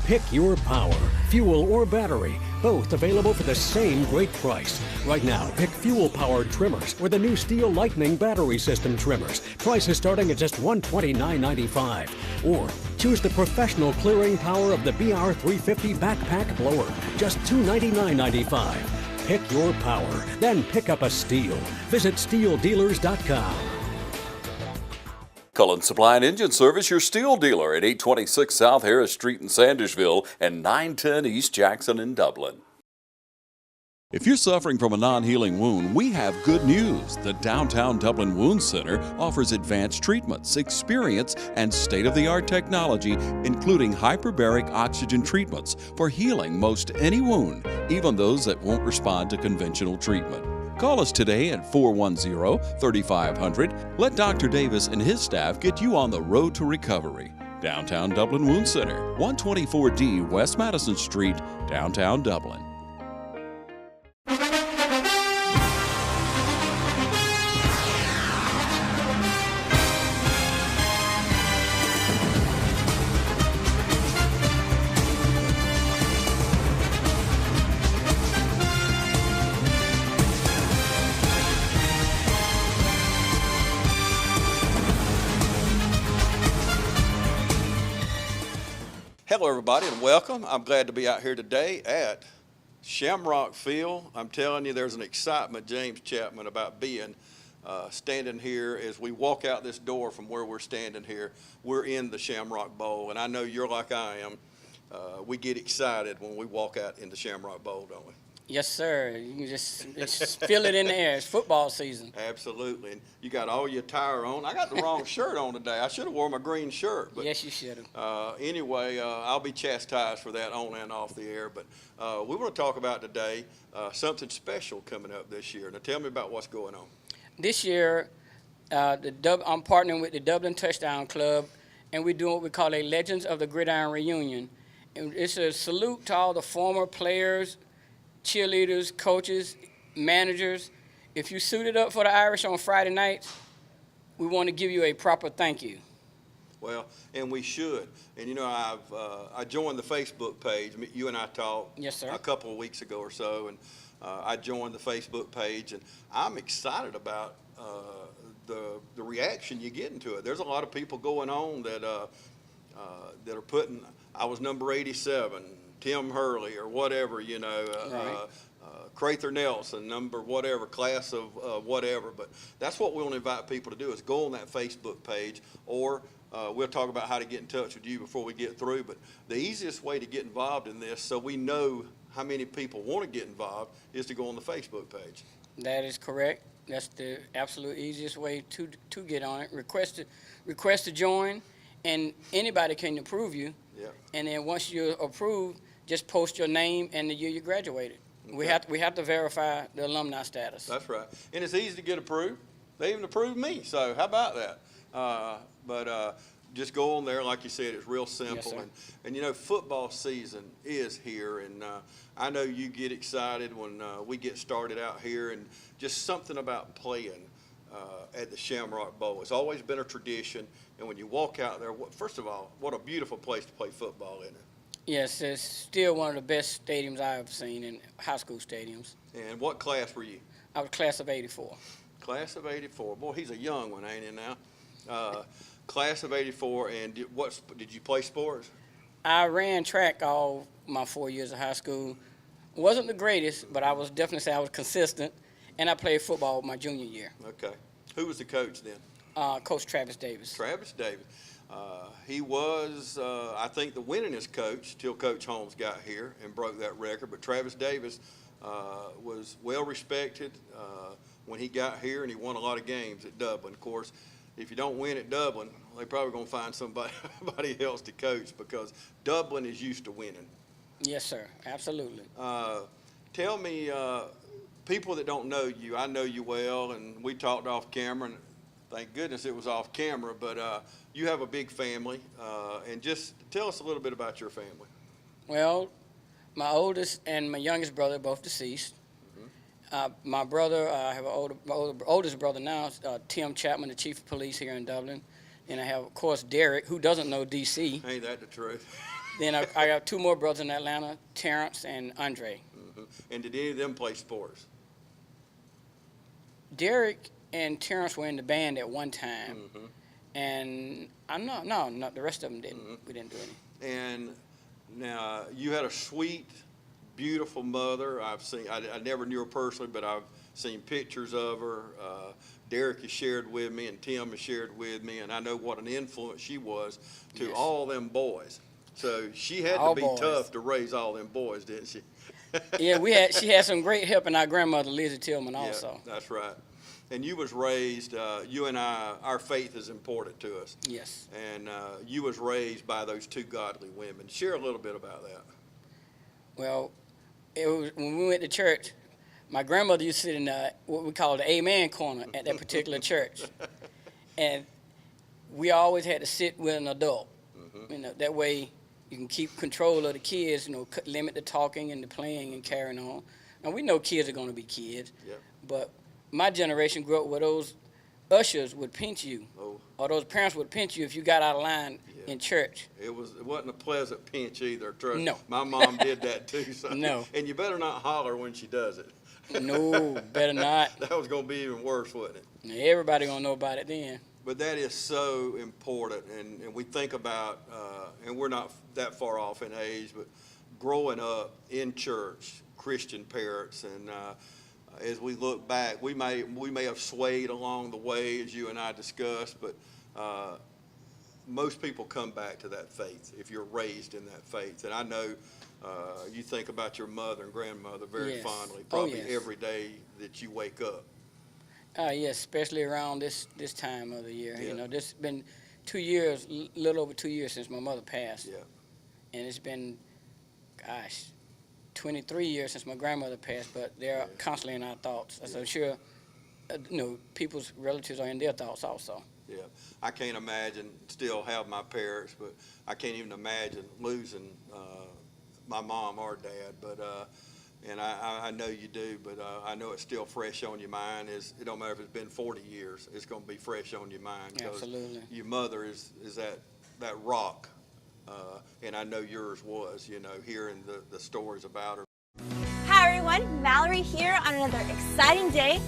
Pick your power, fuel or battery, both available for the same great price. Right now, pick fuel-powered trimmers or the new Steel Lightning battery system trimmers. Prices starting at just $129.95. Or choose the professional clearing power of the BR350 backpack blower, just $299.95. Pick your power, then pick up a Steel. Visit SteelDealers.com. Cullen Supply and Engine Service, your Steel dealer at 826 South Harris Street in Sandersville and 910 East Jackson in Dublin. If you're suffering from a non-healing wound, we have good news. The Downtown Dublin Wound Center offers advanced treatments, experience, and state-of-the-art technology, including hyperbaric oxygen treatments for healing most any wound, even those that won't respond to conventional treatment. Call us today at 410-3500. Let Dr. Davis and his staff get you on the road to recovery. Downtown Dublin Wound Center, 124D West Madison Street, downtown Dublin. Hello, everybody, and welcome. I'm glad to be out here today at Shamrock Field. I'm telling you, there's an excitement, James Chatman, about being standing here as we walk out this door from where we're standing here. We're in the Shamrock Bowl, and I know you're like I am. We get excited when we walk out in the Shamrock Bowl, don't we? Yes, sir. You can just feel it in the air. It's football season. Absolutely. And you got all your attire on. I got the wrong shirt on today. I should have worn my green shirt. But, yes, you should have. Anyway, I'll be chastised for that on and off the air. But we want to talk about today something special coming up this year. Now, tell me about what's going on. This year, I'm partnering with the Dublin Touchdown Club, and we're doing what we call a Legends of the Gridiron Reunion. And it's a salute to all the former players, cheerleaders, coaches, managers. If you suited up for the Irish on Friday nights, we want to give you a proper thank you. Well, and we should. And, you know, I joined the Facebook page. You and I talked yes, sir. A couple of weeks ago or so, and I joined the Facebook page, and I'm excited about the reaction you get into it. There's a lot of people going on that are putting, I was number 87, Tim Hurley or whatever, you know, right. Crather Nelson, number whatever, class of whatever. But that's what we want to invite people to do is go on that Facebook page, or we'll talk about how to get in touch with you before we get through. But the easiest way to get involved in this, so we know how many people want to get involved, is to go on the Facebook page. That is correct. That's the absolute easiest way to get on it. Request to join, and anybody can approve you. Yeah. And then once you're approved, just post your name and the year you graduated. Okay. We have to verify the alumni status. That's right. And it's easy to get approved. They even approved me, so how about that? But just go on there, like you said, it's real simple. Yes, and you know, football season is here, and I know you get excited when we get started out here, and just something about playing at the Shamrock Bowl. It's always been a tradition, and when you walk out there, first of all, what a beautiful place to play football, isn't it? Yes, it's still one of the best stadiums I've seen in high school stadiums. And what class were you? I was class of 84. Class of 84. Boy, he's a young one, ain't he now? Class of 84, and did you play sports? I ran track all my 4 years of high school. Wasn't the greatest, but I was definitely say I was consistent, and I played football my junior year. Okay. Who was the coach then? Coach Travis Davis. Travis Davis. He was, I think, the winningest coach till Coach Holmes got here and broke that record. But Travis Davis was well respected when he got here, and he won a lot of games at Dublin. Of course, if you don't win at Dublin, they're probably going to find somebody else to coach, because Dublin is used to winning. Yes, sir. Absolutely. Tell me, people that don't know you, I know you well, and we talked off camera, and thank goodness it was off camera, but you have a big family, and just tell us a little bit about your family. Well, my oldest and my youngest brother are both deceased. My brother, I have my oldest brother now, Tim Chatman, the chief of police here in Dublin. And I have, of course, Derek, who doesn't know D.C. Ain't that the truth? Then I got two more brothers in Atlanta, Terrence and Andre. And did any of them play sports? Derek and Terrence were in the band at one time, and no, the rest of them didn't. We didn't do any. And now you had a sweet, beautiful mother. I never knew her personally, but I've seen pictures of her. Derek has shared with me, and Tim has shared with me, and I know what an influence she was to all them boys. So she had to be tough to raise all them boys, didn't she? Yeah, she had some great help, and our grandmother, Lizzie Tillman, also. Yeah, that's right. And you was raised, you and I, our faith is important to us. Yes. And you was raised by those two godly women. Share a little bit about that. Well, when we went to church, my grandmother used to sit in what we call the Amen corner at that particular church. And we always had to sit with an adult. You know, that way you can keep control of the kids, limit the talking and the playing and carrying on. Now, we know kids are going to be kids, but my generation grew up where those ushers would pinch you, or those parents would pinch you if you got out of line in church. It wasn't a pleasant pinch either. Trust No. me. My mom did that too. So. No. And you better not holler when she does it. No, better not. That was going to be even worse, wasn't it? Everybody going to know about it then. But that is so important, and we think about, and we're not that far off in age, but growing up in church, Christian parents, and as we look back, we may have swayed along the way, as you and I discussed, but most people come back to that faith if you're raised in that faith. And I know you think about your mother and grandmother very fondly, probably every day that you wake up. Yes, especially around this time of the year. Yeah. This has been 2 years, little over 2 years since my mother passed. Yeah. And it's been, 23 years since my grandmother passed, but they're constantly in our thoughts. So I'm sure, people's relatives are in their thoughts also. Yeah, I can't imagine, still have my parents, but I can't even imagine losing my mom or dad, but and I know you do, but I know it's still fresh on your mind. It don't matter if it's been 40 years, it's going to be fresh on your mind. Absolutely. Your mother is that rock, and I know yours was, hearing the stories about her. Hi everyone, Mallory here on another exciting day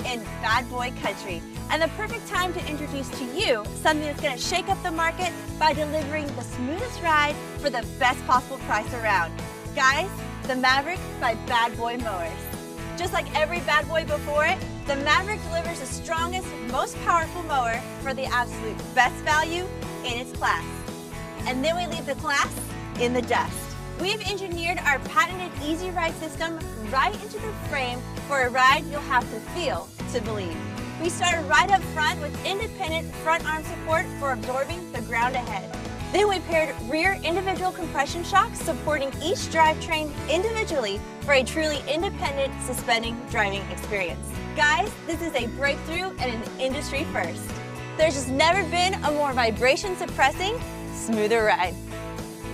in Bad Boy Country. And the perfect time to introduce to you something that's going to shake up the market by delivering the smoothest ride for the best possible price around. Guys, the Maverick by Bad Boy Mowers. Just like every Bad Boy before it, the Maverick delivers the strongest, most powerful mower for the absolute best value in its class. And then we leave the class in the dust. We've engineered our patented Easy Ride system right into the frame for a ride you'll have to feel to believe. We started right up front with independent front arm support for absorbing the ground ahead. Then we paired rear individual compression shocks supporting each drivetrain individually for a truly independent suspending driving experience. Guys, this is a breakthrough and an industry first. There's just never been a more vibration suppressing, smoother ride.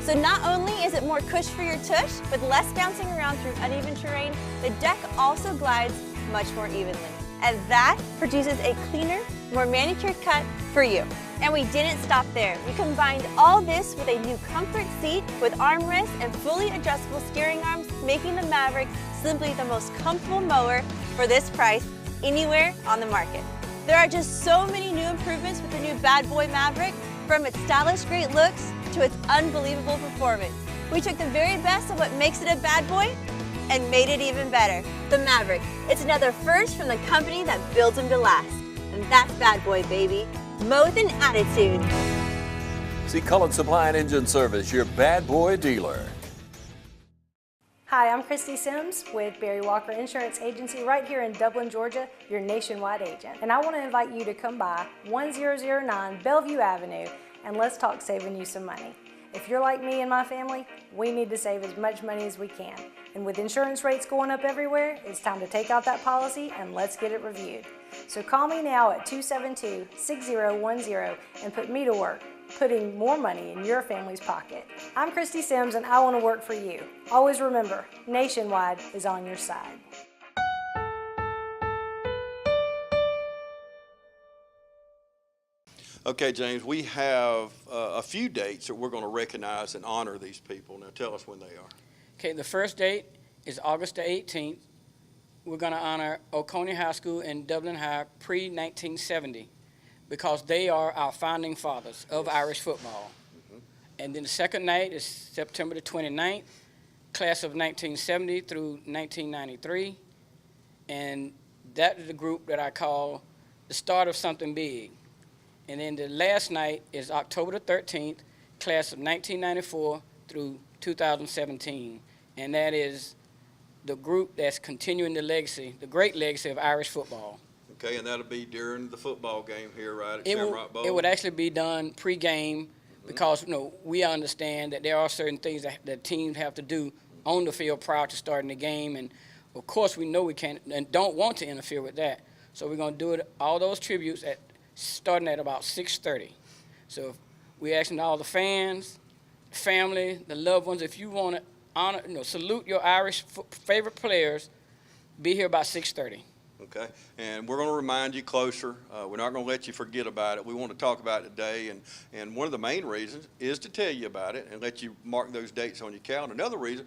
So not only is it more cush for your tush, with less bouncing around through uneven terrain, the deck also glides much more evenly. And that produces a cleaner, more manicured cut for you. And we didn't stop there. We combined all this with a new comfort seat with armrests and fully adjustable steering arms, making the Maverick simply the most comfortable mower for this price anywhere on the market. There are just so many new improvements with the new Bad Boy Maverick, from its stylish great looks to its unbelievable performance. We took the very best of what makes it a bad boy and made it even better. The Maverick. It's another first from the company that builds them to last. And that's Bad Boy, baby. Mow with an attitude. See Cullen Supply and Engine Service, your Bad Boy dealer. Hi, I'm Christy Sims with Barry Walker Insurance Agency right here in Dublin, Georgia, your nationwide agent. And I want to invite you to come by 1009 Bellevue Avenue and let's talk saving you some money. If you're like me and my family, we need to save as much money as we can. And with insurance rates going up everywhere, it's time to take out that policy and let's get it reviewed. So call me now at 272-6010 and put me to work, putting more money in your family's pocket. I'm Christy Sims and I want to work for you. Always remember, Nationwide is on your side. Okay, James, we have a few dates that we're going to recognize and honor these people. Now, tell us when they are. Okay, the first date is August the 18th. We're going to honor Oconee High School and Dublin High pre-1970 because they are our founding fathers of Irish football. And then the second night is September the 29th, class of 1970 through 1993. And that is the group that I call the start of something big. And then the last night is October the 13th, class of 1994 through 2017. And that is the group that's continuing the legacy, the great legacy of Irish football. Okay, and that'll be during the football game here, right, at Shamrock Bowl? It would actually be done pre-game because, we understand that there are certain things that teams have to do on the field prior to starting the game. And, of course, we know we can't and don't want to interfere with that. So we're going to do it, all those tributes starting at about 6:30. So we're asking all the fans, family, the loved ones, if you want to honor, salute your Irish favorite players, be here about 6:30. Okay, and we're going to remind you closer. We're not going to let you forget about it. We want to talk about it today, and one of the main reasons is to tell you about it and let you mark those dates on your calendar. Another reason,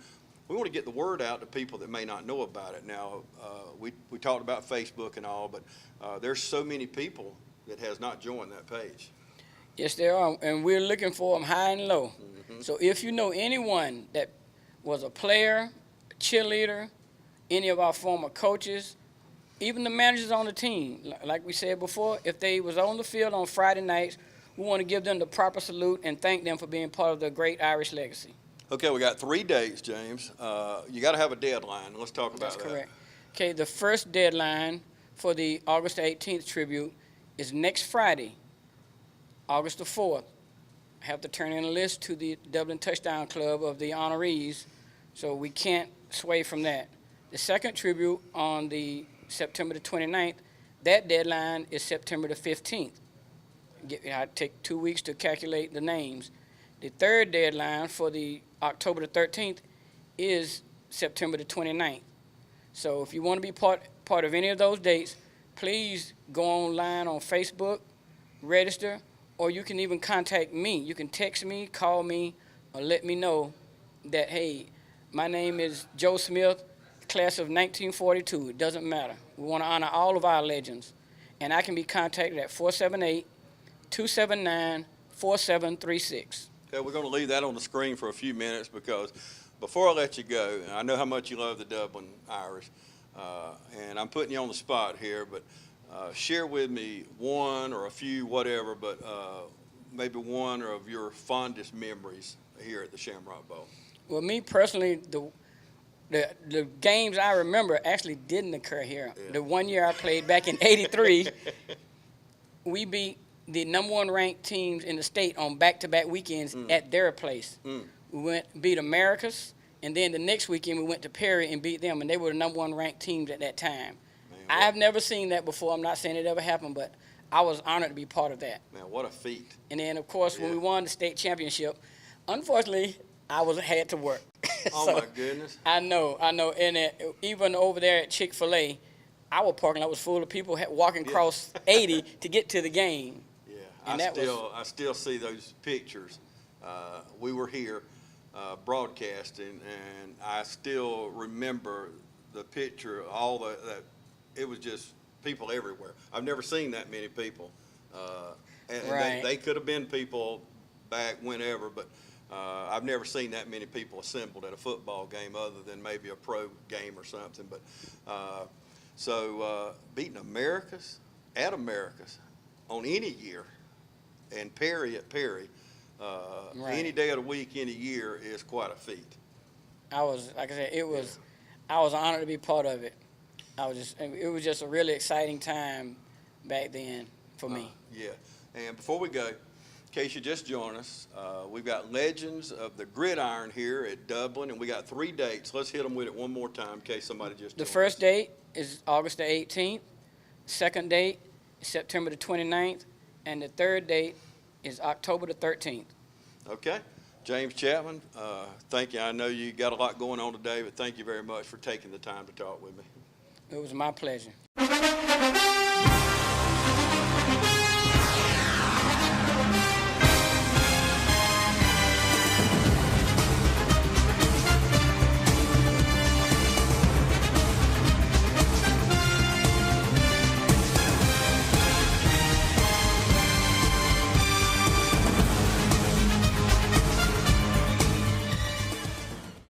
we want to get the word out to people that may not know about it. Now, we talked about Facebook and all, but there's so many people that has not joined that page. Yes, there are, and we're looking for them high and low. So if you know anyone that was a player, a cheerleader, any of our former coaches, even the managers on the team, like we said before, if they was on the field on Friday nights, we want to give them the proper salute and thank them for being part of the great Irish legacy. Okay, we got 3 dates, James. You got to have a deadline. Let's talk about that. That's correct. Okay, the first deadline for the August 18th tribute is next Friday, August the 4th. I have to turn in a list to the Dublin Touchdown Club of the honorees, so we can't sway from that. The second tribute on the September the 29th, that deadline is September the 15th. I take 2 weeks to calculate the names. The third deadline for the October the 13th is September the 29th. So if you want to be part of any of those dates, please go online on Facebook, register, or you can even contact me. You can text me, call me, or let me know that, hey, my name is Joe Smith, class of 1942. It doesn't matter. We want to honor all of our legends. And I can be contacted at 478-279-4736. Okay, we're going to leave that on the screen for a few minutes because before I let you go, and I know how much you love the Dublin Irish, and I'm putting you on the spot here, but share with me one or a few, whatever, but maybe one of your fondest memories here at the Shamrock Bowl. Well, me personally, the games I remember actually didn't occur here. Yeah. The one year I played back in '83, we beat the #1 ranked teams in the state on back-to-back weekends at their place. We beat Americas, and then the next weekend we went to Perry and beat them, and they were the #1 ranked teams at that time. I have never seen that before. I'm not saying it ever happened, but I was honored to be part of that. Man, what a feat. And then, of course, when we won the state championship, unfortunately, I had to work. Oh, so, my goodness. I know. And even over there at Chick-fil-A, our parking lot was full of people walking across 80 to get to the game. Yeah, and I still see those pictures. We were here broadcasting, and I still remember the picture, that it was just people everywhere. I've never seen that many people. And right. they could have been people back whenever, but I've never seen that many people assembled at a football game other than maybe a pro game or something. But beating Americas at Americas on any year and Perry at Perry, any day of the week, any year is quite a feat. I was, like I said, I was honored to be part of it. It was just a really exciting time back then for me. Yeah, and before we go, in case you just joined us, we've got Legends of the Gridiron here at Dublin, and we got 3 dates. Let's hit them with it one more time in case somebody just joined us. The first date is August the 18th. Second date is September the 29th. And the third date is October the 13th. Okay. James Chatman, thank you. I know you got a lot going on today, but thank you very much for taking the time to talk with me. It was my pleasure.